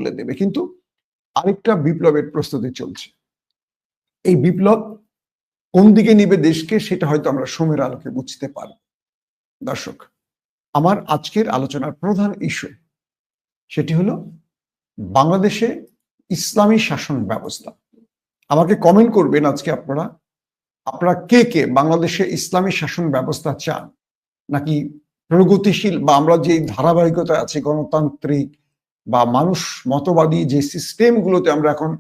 খুলে দেবে। কিন্তু আরেকটা বিপ্লবের প্রস্তুতি চলছে। এই বিপ্লব কোন দিকে নিবে দেশকে সেটা হয়তো আমরা সময়ের আলোকে বুঝতে পারব। দর্শক, আমার আজকের আলোচনার প্রধান ইস্যু সেটি হলো বাংলাদেশে ইসলামী শাসন ব্যবস্থা। আমাকে কমেন্ট করবেন আজকে আপনারা কে কে বাংলাদেশে ইসলামী শাসন ব্যবস্থা চান, নাকি প্রগতিশীল বা আমরা যে ধারাবাহিকতা আছে গণতান্ত্রিক বা মানুষ মতবাদী যে সিস্টেমগুলোতে আমরা এখন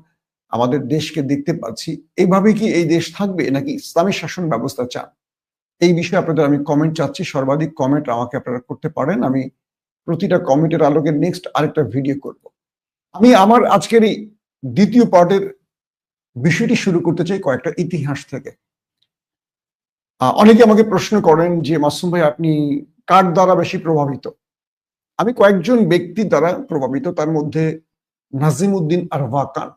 আমাদের দেশকে দেখতে পাচ্ছি, এইভাবে কি এই দেশ থাকবে নাকি ইসলামী শাসন ব্যবস্থা চান? এই বিষয়ে আপনাদের আমি কমেন্ট চাচ্ছি। সর্বাধিক কমেন্ট আমাকে আপনারা করতে পারেন। আমি প্রতিটা কমেন্টের আলোকে নেক্সট আরেকটা ভিডিও করব। আমি আমার আজকের এই দ্বিতীয় পার্টের বিষয়টি শুরু করতে চাই কয়েকটা ইতিহাস থেকে। অনেকে আমাকে প্রশ্ন করেন যে মাসুম ভাই আপনি কার দ্বারা বেশি প্রভাবিত? আমি কয়েকজন ব্যক্তির দ্বারা প্রভাবিত, তার মধ্যে নাজিমউদ্দিন আরবাকান,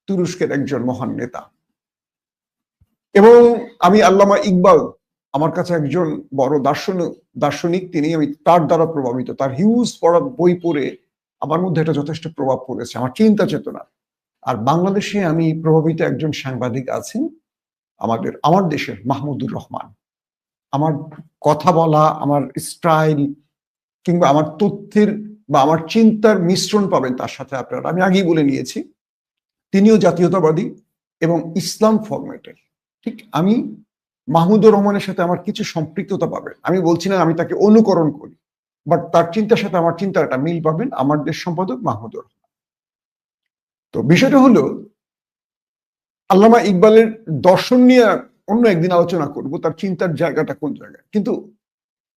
তুরস্কের একজন মহান নেতা, এবং আমি আল্লামা ইকবাল, আমার কাছে একজন বড় দার্শনিক তিনি, আমি তার দ্বারা প্রভাবিত। তার হিউজ পড়া বই পড়ে আমার মধ্যে এটা যথেষ্ট প্রভাব পড়েছে, আমার চিন্তা চেতনা। আর বাংলাদেশে আমি প্রভাবিত একজন সাংবাদিক আছেন আমার দেশের মাহমুদুর রহমান। আমার কথা বলা, আমার স্টাইল কিংবা আমার তথ্যের বা আমার চিন্তার মিশ্রণ পাবেন তার সাথে আপনারা। আমি আগেই বলে নিয়েছি তিনিও জাতীয়তাবাদী এবং ইসলাম ফরম্যাটের। ঠিক আমি মাহমুদুর রহমানের সাথে আমার কিছু সম্পৃক্ততা পাবেন। আমি বলছি না আমি তাকে অনুকরণ করি, বাট তার চিন্তার সাথে আমার চিন্তার একটা মিল পাবেন। আমার দেশ সম্পাদক মাহমুদুর রহমান। তো বিষয়টা হলো আল্লামা ইকবালের দর্শন নিয়ে অন্য একদিন আলোচনা করব, তার চিন্তার জায়গাটা কোন জায়গায়। কিন্তু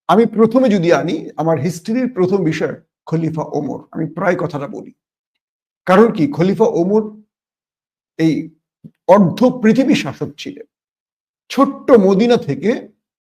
আমি প্রথমে যদি আনি আমার হিস্ট্রির প্রথম বিষয় খলিফা ওমর। আমি প্রায় কথাটা বলি, কারণ কি খলিফা ওমর এই অর্ধ পৃথিবী শাসক ছিলেন। ছোট্ট মদিনা থেকে